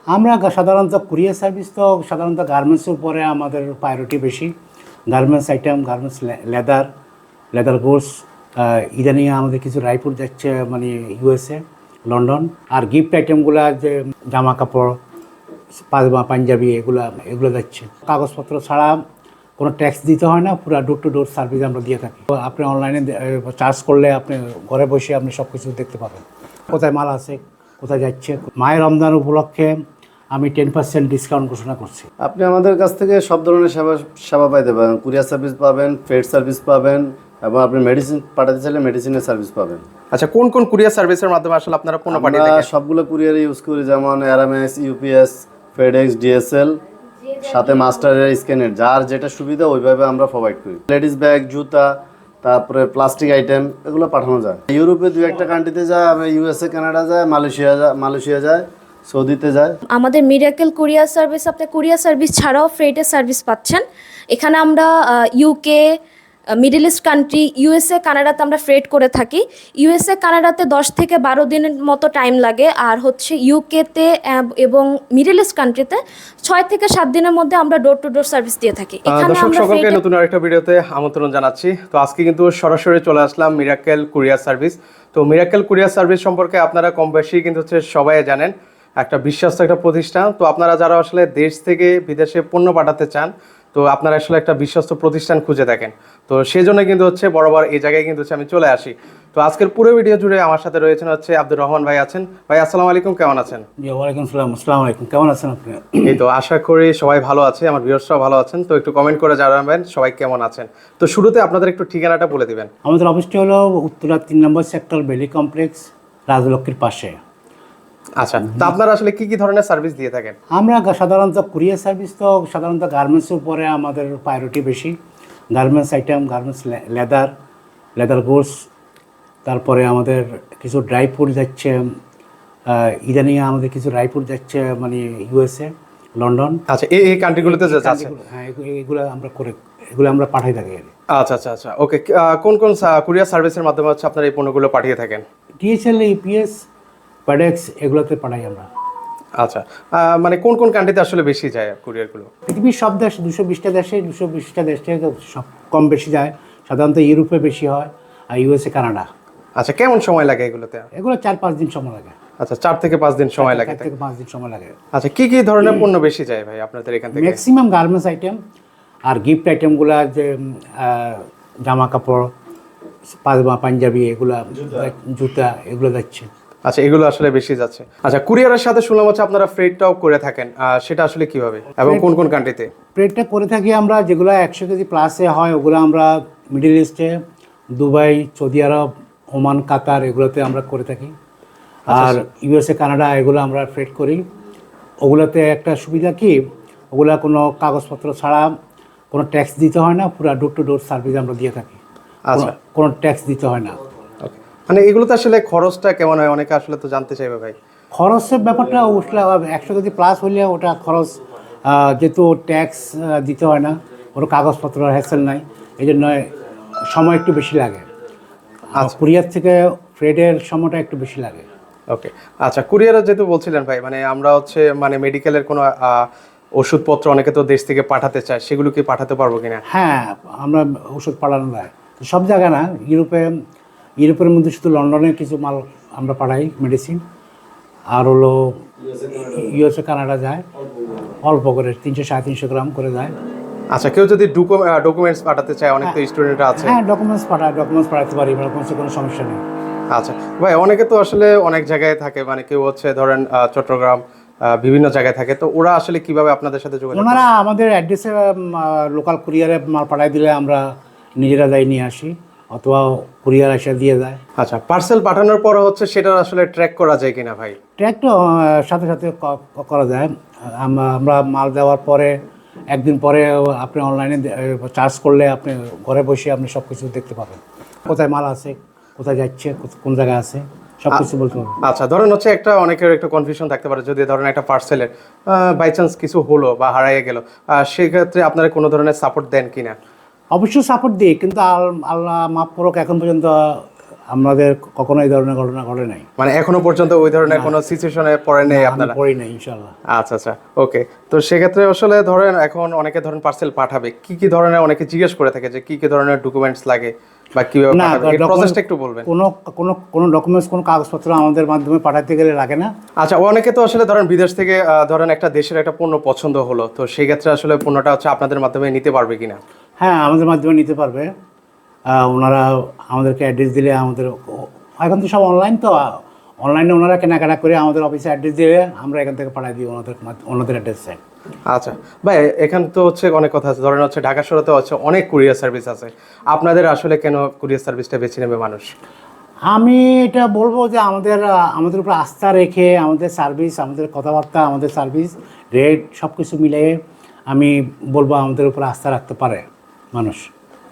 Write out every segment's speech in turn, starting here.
আমরা সাধারণত courier service তো সাধারণত গার্মেন্টসের উপরে আমাদের প্রায়োরিটি বেশি। Garments item, garments leather goods, ইদানিং আমাদের কিছু রায়পুর যাচ্ছে মানে ইউএসএ, লন্ডন। আর গিফট আইটেমগুলো যে জামা কাপড়, পাজামা, পাঞ্জাবি এগুলো যাচ্ছে। কাগজপত্র ছাড়া কোনো ট্যাক্স দিতে হয় না, পুরো ডোর টু ডোর সার্ভিস আমরা দিয়ে থাকি। আপনি অনলাইনে চার্জ করলে আপনি ঘরে বসে আপনি সব কিছু দেখতে পাবেন, কোথায় মাল আছে, কোথায় যাচ্ছে। মায়ের রমজান উপলক্ষে আমি 10% ডিসকাউন্ট ঘোষণা করছি। আপনি আমাদের কাছ থেকে সব ধরনের সেবা পাইতে পারেন। কুরিয়ার সার্ভিস পাবেন, ফ্রেট সার্ভিস পাবেন, এবং আপনি মেডিসিন পাঠাতে চাইলে মেডিসিনের সার্ভিস পাবেন। আচ্ছা, কোন কোন কুরিয়ার সার্ভিসের মাধ্যমে আসলে আপনারা পণ্য পাঠিয়ে থাকেন? সবগুলো কুরিয়ার ইউজ করি, যেমন আরএমএস, ইউপিএস, ফেডেক্স, ডিএসএল, সাথে মাস্টারের স্ক্যানের, যার যেটা সুবিধা ওইভাবে আমরা প্রোভাইড করি। লেডিস ব্যাগ, জুতা, তারপরে প্লাস্টিক আইটেম এগুলো পাঠানো যায়। ইউরোপে 2-1টা কান্ট্রিতে যায়, ইউএসএ, কানাডা যায়, মালয়েশিয়া যায়, সৌদিতে যায়। আমাদের মিরাকেল কুরিয়ার সার্ভিস, আপনি কুরিয়ার সার্ভিস ছাড়াও ফ্রেটের সার্ভিস পাচ্ছেন। এখানে আমরা UK, middle east country, USA, কানাডাতে আমরা ফ্রেট করে থাকি। ইউএসএ, কানাডাতে 10 থেকে 12 দিনের মতো টাইম লাগে, আর হচ্ছে ইউকেতে এবং মিডল ইস্ট কান্ট্রিতে 6 থেকে 7 দিনের মধ্যে আমরা ডোর টু ডোর সার্ভিস দিয়ে থাকি। দর্শক সকলকে নতুন আরেকটা ভিডিওতে আমন্ত্রণ জানাচ্ছি। তো আজকে কিন্তু সরাসরি চলে আসলাম মিরাকেল কুরিয়ার সার্ভিস। তো মিরাকেল কুরিয়ার সার্ভিস সম্পর্কে আপনারা কম বেশি কিন্তু হচ্ছে সবাই জানেন, একটা বিশ্বস্ত একটা প্রতিষ্ঠান। তো আপনারা যারা আসলে দেশ থেকে বিদেশে পণ্য পাঠাতে চান, তো আপনারা আসলে একটা বিশ্বস্ত প্রতিষ্ঠান খুঁজে দেখেন, তো সেই জন্য কিন্তু হচ্ছে বরাবর এই জায়গায় কিন্তু হচ্ছে আমি চলে আসি। তো আজকের পুরো ভিডিও জুড়ে আমার সাথে রয়েছেন হচ্ছে আব্দুর রহমান ভাই আছেন। ভাই আসসালামু আলাইকুম, কেমন আছেন? জি, ওয়ালাইকুম সালাম। আসসালামু আলাইকুম, কেমন আছেন আপনি? এই তো আশা করি সবাই ভালো আছে, আমার ভিউয়ার্সরাও ভালো আছেন। তো একটু কমেন্ট করে জানাবেন সবাই কেমন আছেন। তো শুরুতে আপনাদের একটু ঠিকানাটা বলে দিবেন। আমাদের অফিসটি হলো উত্তরা 3 নম্বর সেক্টর, বেলি কমপ্লেক্স, রাজলক্ষ্মীর পাশে। আচ্ছা, তো আপনারা আসলে কি কি ধরনের সার্ভিস দিয়ে থাকেন? আমরা সাধারণত কুরিয়ার সার্ভিস তো সাধারণত গার্মেন্টসের উপরে আমাদের প্রায়োরিটি বেশি। Garments item, garments leather goods, তারপরে আমাদের কিছু ড্রাই ফ্রুট যাচ্ছে, ইদানিং আমাদের কিছু ড্রাই ফ্রুট যাচ্ছে মানে ইউএসএ, লন্ডন। আচ্ছা, এই কান্ট্রিগুলোতে যাচ্ছে? হ্যাঁ, এগুলো আমরা পাঠাই থাকি। আচ্ছা আচ্ছা আচ্ছা, ওকে। কোন কোন কুরিয়ার সার্ভিসের মাধ্যমে হচ্ছে আপনারা এই পণ্যগুলো পাঠিয়ে থাকেন? ডিএসএল, ইউপিএস, ফেডেক্স এগুলোতে পাঠাই আমরা। আচ্ছা, মানে কোন কোন কান্ট্রিতে আসলে বেশি যায় কুরিয়ারগুলো? পৃথিবীর সব দেশ, 220টা দেশ থেকে সব কম বেশি যায়। সাধারণত ইউরোপে বেশি হয়, আর ইউএসএ, কানাডা। আচ্ছা, কেমন সময় লাগে এগুলোতে? এগুলো 4-5 দিন সময় লাগে। আচ্ছা, 4 থেকে 5 দিন সময় লাগে। 4 থেকে 5 দিন সময় লাগে। আচ্ছা, কি কি ধরনের পণ্য বেশি যায় ভাই আপনাদের এখান থেকে? ম্যাক্সিমাম গার্মেন্টস আইটেম আর গিফট আইটেমগুলো, যে জামা কাপড়, পাজামা, পাঞ্জাবি, জুতা এগুলো যাচ্ছে। আচ্ছা, এগুলো আসলে বেশি যাচ্ছে। আচ্ছা, কুরিয়ারের সাথে শুনলাম হচ্ছে আপনারা ফ্রেটটাও করে থাকেন, সেটা আসলে কিভাবে এবং কোন কোন কান্ট্রিতে? ফ্রেটটা করে থাকি আমরা, যেগুলো 100 কেজি প্লাসে হয় ওগুলো আমরা মিডল ইস্টে, দুবাই, সৌদি আরব, ওমান, কাতার এগুলোতে আমরা করে থাকি। আর ইউএসএ, কানাডা এগুলো আমরা ফ্রেট করি। ওগুলোতে একটা সুবিধা কি, ওগুলো কোনো কাগজপত্র ছাড়া কোনো ট্যাক্স দিতে হয় না, পুরো ডোর টু ডোর সার্ভিস আমরা দিয়ে থাকি। আচ্ছা, কোনো ট্যাক্স দিতে হয় না। ওকে। মানে এগুলোতে আসলে খরচটা কেমন হয়, অনেকে আসলে তো জানতে চাইবে ভাই। খরচের ব্যাপারটা 100 কেজি প্লাস হলে ওটা খরচ, যেহেতু ট্যাক্স দিতে হয় না, ওর কাগজপত্র হ্যাসেল নাই, এই জন্য সময় একটু বেশি লাগে। আর কুরিয়ার থেকে ফ্রেডের সময়টা একটু বেশি লাগে। ওকে। আচ্ছা, কুরিয়ারে যেহেতু বলছিলেন ভাই, মানে আমরা হচ্ছে মানে মেডিকেলের কোনো ওষুধপত্র অনেকে তো দেশ থেকে পাঠাতে চায়, সেগুলো কি পাঠাতে পারবো কিনা? হ্যাঁ, আমরা ওষুধ পাঠানো যায় সব জায়গায় না, ইউরোপের মধ্যে শুধু লন্ডনের কিছু মাল আমরা পাঠাই, মেডিসিন। আর হলো ইউএসএ, কানাডা যায় অল্প করে, 300-350 গ্রাম করে যায়। আচ্ছা, কেউ যদি ডকুমেন্টস পাঠাতে চায়, অনেক তো স্টুডেন্টরা আছে। হ্যাঁ, ডকুমেন্টস পাঠাতে পারি, কোনো সমস্যা নেই। আচ্ছা ভাই, অনেকে তো আসলে অনেক জায়গায় থাকে, মানে কেউ হচ্ছে ধরেন চট্টগ্রাম, বিভিন্ন জায়গায় থাকে, তো ওরা আসলে কিভাবে আপনাদের সাথে যোগাযোগ? ওনারা আমাদের অ্যাড্রেসে লোকাল কুরিয়ারে মাল পাঠাই দিলে আমরা নিজেরা যাই নিয়ে আসি, অথবা কুরিয়ার এসে দিয়ে যায়। আচ্ছা, পার্সেল পাঠানোর পর হচ্ছে সেটা আসলে ট্র্যাক করা যায় কিনা ভাই? ট্র্যাক তো সাথে সাথে করা যায়। আমরা মাল দেওয়ার পরে একদিন পরে আপনি অনলাইনে চার্জ করলে আপনি ঘরে বসে আপনি সব কিছু দেখতে পাবেন, কোথায় মাল আছে, কোথায় যাচ্ছে, কোন জায়গায় আছে, সব কিছু বলতে পারবেন। আচ্ছা, ধরেন হচ্ছে অনেকের একটা কনফিউশন থাকতে পারে, যদি ধরেন একটা পার্সেলের বাই চান্স কিছু হলো বা হারিয়ে গেল, সেক্ষেত্রে আপনারা কোনো ধরনের সাপোর্ট দেন কিনা? অবশ্যই সাপোর্ট দিই, কিন্তু আল্লাহ মাফ করুক, এখন পর্যন্ত আমাদের কখনো এই ধরনের ঘটনা ঘটে নাই। মানে এখনো পর্যন্ত ওই ধরনের কোনো সিচুয়েশনে পড়ে নেই আমি আপনারা? পড়ি নাই ইনশাল্লাহ। আচ্ছা আচ্ছা, ওকে। তো সেক্ষেত্রে আসলে ধরেন এখন অনেকে ধরেন পার্সেল পাঠাবে, কি কি ধরনের, অনেকে জিজ্ঞেস করে থাকে যে কি কি ধরনের ডকুমেন্টস লাগে বা কিভাবে না, পাঠাবে, এই প্রসেসটা একটু বলবেন। কোনো ডকুমেন্টস, কোনো কাগজপত্র আমাদের মাধ্যমে পাঠাতে গেলে লাগে না। আচ্ছা, অনেকে তো আসলে ধরেন বিদেশ থেকে ধরেন একটা দেশের একটা পণ্য পছন্দ হলো, তো সেই ক্ষেত্রে আসলে পণ্যটা হচ্ছে আপনাদের মাধ্যমে নিতে পারবে কিনা? হ্যাঁ, আমাদের মাধ্যমে নিতে পারবে। ওনারা আমাদেরকে অ্যাড্রেস দিলে এখন তো সব অনলাইন, তো অনলাইনে ওনারা কেনাকাটা করে আমাদের অফিসে অ্যাড্রেস দিলে আমরা এখান থেকে পাঠিয়ে দিই ওনাদের অ্যাড্রেসে। আচ্ছা ভাই, এখান তো হচ্ছে অনেক কথা আছে, ধরেন হচ্ছে ঢাকা শহরে তো হচ্ছে অনেক কুরিয়ার সার্ভিস আছে, আপনাদের আসলে কেন কুরিয়ার সার্ভিসটা বেছে নেবে মানুষ? আমি এটা বলবো যে আমাদের উপর আস্থা রেখে আমাদের সার্ভিস, আমাদের কথাবার্তা, আমাদের সার্ভিস রেট সব কিছু মিলিয়ে আমি বলবো আমাদের উপর আস্থা রাখতে পারে মানুষ।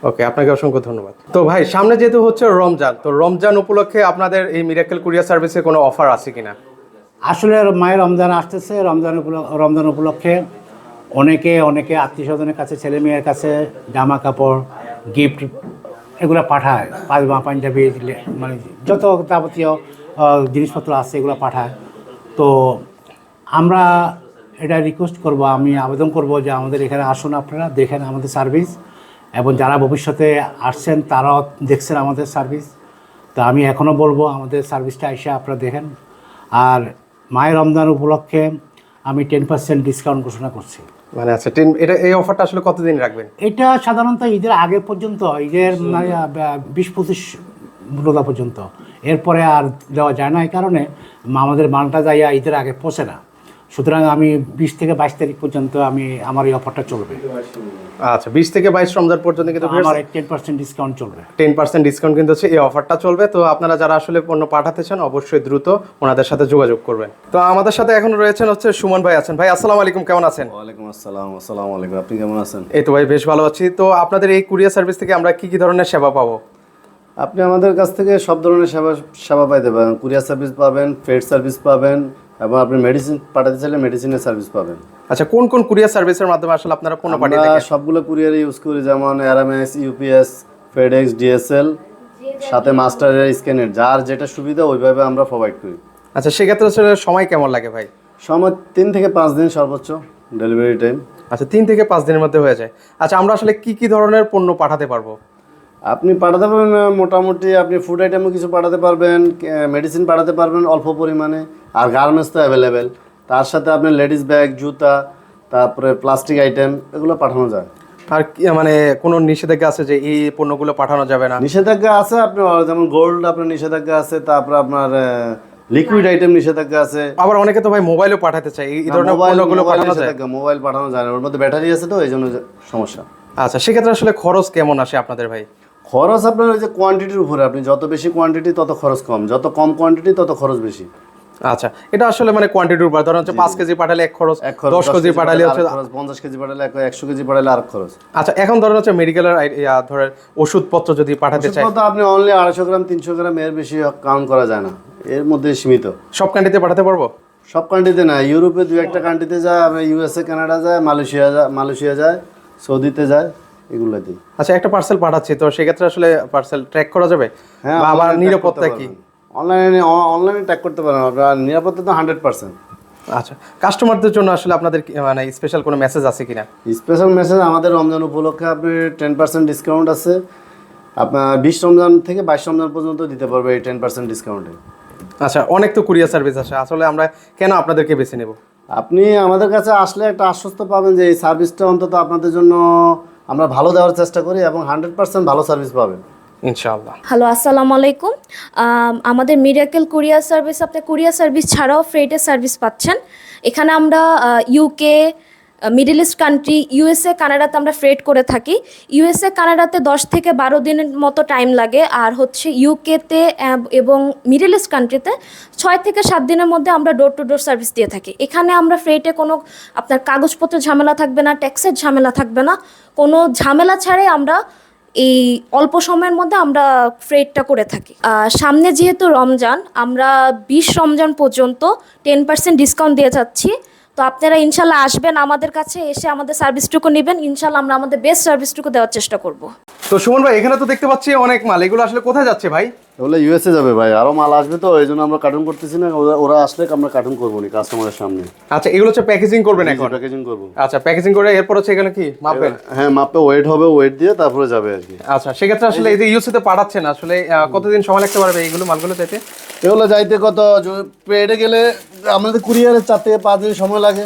ওকে, আপনাকে অসংখ্য ধন্যবাদ। তো ভাই, সামনে যেহেতু হচ্ছে রমজান, তো রমজান উপলক্ষে আপনাদের এই মিরাকেল কুরিয়ার সার্ভিসে কোনো অফার আছে কিনা? আসলে মায়ের রমজান আসতেছে, রমজান উপলক্ষে অনেকে আত্মীয় স্বজনের কাছে, ছেলে মেয়ের কাছে জামা কাপড়, গিফট এগুলো পাঠায়, পায়জামা, পাঞ্জাবি, মানে যত যাবতীয় জিনিসপত্র আছে এগুলো পাঠায়। তো আমরা এটা রিকোয়েস্ট করব, আমি আবেদন করব যে আমাদের এখানে আসুন, আপনারা দেখেন আমাদের সার্ভিস, এবং যারা ভবিষ্যতে আসছেন তারাও দেখছেন আমাদের সার্ভিস। তো আমি এখনও বলবো আমাদের সার্ভিসটা এসে আপনারা দেখেন। আর মায়ের রমজান উপলক্ষে আমি 10% ডিসকাউন্ট ঘোষণা করছি। মানে আচ্ছা, এই অফারটা আসলে কতদিন রাখবেন? এটা সাধারণত ঈদের আগে পর্যন্ত, ঈদের 20-25 রোজা পর্যন্ত, এরপরে আর দেওয়া যায় না। এই কারণে আমাদের মালটা যাইয়া ঈদের আগে পৌঁছে না। সুতরাং আমি 20 থেকে 22 তারিখ পর্যন্ত আমার এই অফারটা চলবে। আচ্ছা, 20 থেকে 22 রমজান পর্যন্ত কিন্তু আমার 10% ডিসকাউন্ট চলবে। 10% ডিসকাউন্ট কিন্তু হচ্ছে এই অফারটা চলবে। তো আপনারা যারা আসলে পণ্য পাঠাতে চান অবশ্যই দ্রুত ওনাদের সাথে যোগাযোগ করবেন। তো আমাদের সাথে এখন রয়েছেন হচ্ছে সুমন ভাই আছেন। ভাই আসসালামু আলাইকুম, কেমন আছেন? ওয়ালাইকুম আসসালাম। আসসালামু আলাইকুম, আপনি কেমন আছেন? এই তো ভাই বেশ ভালো আছি। তো আপনাদের এই কুরিয়ার সার্ভিস থেকে আমরা কি কি ধরনের সেবা পাবো? আপনি আমাদের কাছ থেকে সব ধরনের সেবা পাইতে পারেন। কুরিয়ার সার্ভিস পাবেন, ফ্রেড সার্ভিস পাবেন, এবং আপনি মেডিসিন পাঠাতে চাইলে মেডিসিনের সার্ভিস পাবেন। আচ্ছা, কোন কোন কুরিয়ার সার্ভিসের মাধ্যমে আসলে আপনারা পণ্য পাঠিয়ে থাকেন? সবগুলো কুরিয়ার ইউজ করি, যেমন আরএমএস, ইউপিএস, ফেডেক্স, ডিএসএল, সাথে মাস্টারের স্ক্যানের, যার যেটা সুবিধা ওইভাবে আমরা প্রোভাইড করি। আচ্ছা, সেক্ষেত্রে আসলে সময় কেমন লাগে ভাই? সময় 3 থেকে 5 দিন সর্বোচ্চ ডেলিভারি টাইম। আচ্ছা, 3 থেকে 5 দিনের মধ্যে হয়ে যায়। আচ্ছা, আমরা আসলে কি কি ধরনের পণ্য পাঠাতে পারবো? আপনি পাঠাতে পারবেন মোটামুটি, আপনি ফুড আইটেমও কিছু পাঠাতে পারবেন, মেডিসিন পাঠাতে পারবেন অল্প পরিমাণে, আর গার্মেন্টস তো অ্যাভেলেবেল। তার সাথে আপনি লেডিস ব্যাগ, জুতা, তারপরে প্লাস্টিক আইটেম এগুলো পাঠানো যায়। আর মানে কোনো নিষেধাজ্ঞা আছে যে এই পণ্যগুলো পাঠানো যাবে না? নিষেধাজ্ঞা আছে, আপনি যেমন গোল্ড আপনার নিষেধাজ্ঞা আছে, তারপরে আপনার লিকুইড আইটেম নিষেধাজ্ঞা আছে। আবার অনেকে তো ভাই মোবাইলও পাঠাতে চায়, এই ধরনের পণ্যগুলো পাঠানো যায়? মোবাইল পাঠানো যায় না, ওর মধ্যে ব্যাটারি আছে, তো এই জন্য সমস্যা। আচ্ছা, সেক্ষেত্রে আসলে খরচ কেমন আসে আপনাদের ভাই? খরচ আপনার ওই যে কোয়ান্টিটির উপরে, আপনি যত বেশি কোয়ান্টিটি তত খরচ কম, যত কম কোয়ান্টিটি তত খরচ বেশি। আচ্ছা, এটা আসলে মানে কোয়ান্টিটির উপর, ধরুন হচ্ছে 5 কেজি পাঠালে এক খরচ, 10 কেজি পাঠালে হচ্ছে খরচ, 50 কেজি পাঠালে 100 কেজি পাঠালে আর খরচ। আচ্ছা, এখন ধরুন হচ্ছে মেডিকেলের ধরেন ওষুধপত্র যদি পাঠাতে চাই, ওষুধপত্র আপনি অনলি 250 গ্রাম 300 গ্রাম, এর বেশি কাউন্ট করা যায় না, এর মধ্যে সীমিত। সব কান্ট্রিতে পাঠাতে পারবো? সব কান্ট্রিতে না, ইউরোপে 2-1টা কান্ট্রিতে যায়, ইউএসএ, কানাডা যায়, মালয়েশিয়া যায়, সৌদিতে যায়, এগুলোতেই। আচ্ছা, একটা পার্সেল পাঠাচ্ছি, তো সেক্ষেত্রে আসলে পার্সেল ট্র্যাক করা যাবে? হ্যাঁ, বা আবার নিরাপত্তা কি? অনলাইনে ট্র্যাক করতে পারেন, আপনার নিরাপত্তা তো 100%। আচ্ছা, কাস্টমারদের জন্য আসলে আপনাদের মানে স্পেশাল কোনো মেসেজ আছে কিনা? স্পেশাল মেসেজ, আমাদের রমজান উপলক্ষে আপনি 10% ডিসকাউন্ট আছে, আপনার 20 রমজান থেকে 22 রমজান পর্যন্ত দিতে পারবে এই 10% ডিসকাউন্টে। আচ্ছা, অনেক তো কুরিয়ার সার্ভিস আছে, আসলে আমরা কেন আপনাদেরকে বেছে নেব? আপনি আমাদের কাছে আসলে একটা আশ্বস্ত পাবেন যে এই সার্ভিসটা অন্তত আপনাদের জন্য আমরা ভালো দেওয়ার চেষ্টা করি, এবং 100% ভালো সার্ভিস পাবেন ইনশাআল্লাহ। হ্যালো, আসসালামু আলাইকুম। আমাদের মিরাকেল কুরিয়ার সার্ভিস, আপনি কুরিয়ার সার্ভিস ছাড়াও ফ্রেটের সার্ভিস পাচ্ছেন। এখানে আমরা UK, middle east country, USA, কানাডাতে আমরা ফ্রেট করে থাকি। ইউএসএ, কানাডাতে 10 থেকে 12 দিনের মতো টাইম লাগে, আর হচ্ছে ইউকেতে এবং মিডল ইস্ট কান্ট্রিতে 6 থেকে 7 দিনের মধ্যে আমরা ডোর টু ডোর সার্ভিস দিয়ে থাকি। এখানে আমরা ফ্রেটে কোনো আপনার কাগজপত্রের ঝামেলা থাকবে না, ট্যাক্সের ঝামেলা থাকবে না, কোনো ঝামেলা ছাড়াই আমরা এই অল্প সময়ের মধ্যে আমরা ফ্রেটটা করে থাকি। সামনে যেহেতু রমজান, আমরা 20 রমজান পর্যন্ত 10% ডিসকাউন্ট দিয়ে যাচ্ছি। তো আপনারা ইনশাল্লাহ আসবেন আমাদের কাছে, এসে আমাদের সার্ভিসটুকু নেবেন। ইনশাল্লাহ আমরা আমাদের বেস্ট সার্ভিসটুকু দেওয়ার চেষ্টা করব। তো সুমন ভাই এখানে তো দেখতে পাচ্ছি অনেক মাল, এগুলো আসলে কোথায় যাচ্ছে ভাই? এগুলো ইউএসএ যাবে ভাই, আরো মাল আসবে তো এই জন্য আমরা কার্টুন করতেছি না, ওরা আসলে আমরা কার্টুন করবো নি কাস্টমারের সামনে। আচ্ছা এগুলো হচ্ছে প্যাকেজিং করবেন এখন? প্যাকেজিং করবো। আচ্ছা প্যাকেজিং করে এরপর হচ্ছে এখানে কি মাপবেন? হ্যাঁ মাপে ওয়েট হবে, ওয়েট দিয়ে তারপরে যাবে আর কি। আচ্ছা সেক্ষেত্রে আসলে এই যে ইউএসএ তে পাঠাচ্ছেন আসলে কতদিন সময় লাগতে পারবে এইগুলো মালগুলো যেতে? এগুলো যাইতে কত পেটে গেলে আমাদের কুরিয়ারের 4 থেকে 5 দিন সময় লাগে।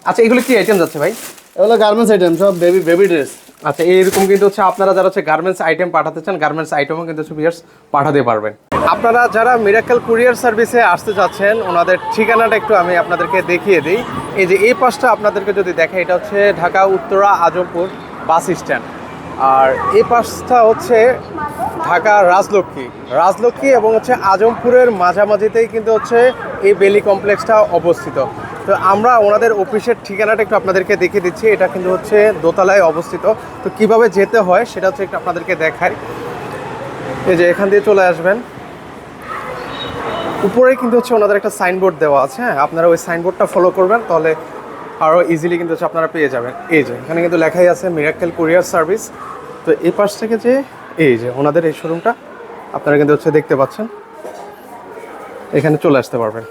আচ্ছা এগুলো কি আইটেম যাচ্ছে ভাই? এগুলো গার্মেন্টস আইটেম, সব বেবি ড্রেস। আচ্ছা এইরকম কিন্তু হচ্ছে আপনারা যারা হচ্ছে গার্মেন্টস আইটেম পাঠাতে চান, গার্মেন্টস আইটেমও কিন্তু ভিউয়ার্স পাঠাতে পারবেন। আপনারা যারা মিরাকেল কুরিয়ার সার্ভিসে আসতে যাচ্ছেন ওনাদের ঠিকানাটা একটু আমি আপনাদেরকে দেখিয়ে দিই। এই যে এই পাশটা আপনাদেরকে যদি দেখে, এটা হচ্ছে ঢাকা উত্তরা আজমপুর বাস স্ট্যান্ড, আর এই পাশটা হচ্ছে ঢাকা রাজলক্ষ্মী এবং হচ্ছে আজমপুরের মাঝামাঝিতেই কিন্তু হচ্ছে এই বেলি কমপ্লেক্সটা অবস্থিত। তো আমরা ওনাদের অফিসের ঠিকানাটা একটু আপনাদেরকে দেখিয়ে দিচ্ছি। এটা কিন্তু হচ্ছে দোতলায় অবস্থিত। তো কিভাবে যেতে হয় সেটা হচ্ছে একটু আপনাদেরকে দেখাই। এই যে এখান দিয়ে চলে আসবেন, উপরে কিন্তু হচ্ছে ওনাদের একটা সাইনবোর্ড দেওয়া আছে। হ্যাঁ আপনারা ওই সাইনবোর্ডটা ফলো করবেন, তাহলে আরও ইজিলি কিন্তু হচ্ছে আপনারা পেয়ে যাবেন। এই যে এখানে কিন্তু লেখাই আছে মিরাকেল কুরিয়ার সার্ভিস। তো এই পাশ থেকে যে এই যে ওনাদের এই শোরুমটা আপনারা কিন্তু হচ্ছে দেখতে পাচ্ছেন, এখানে চলে আসতে পারবেন।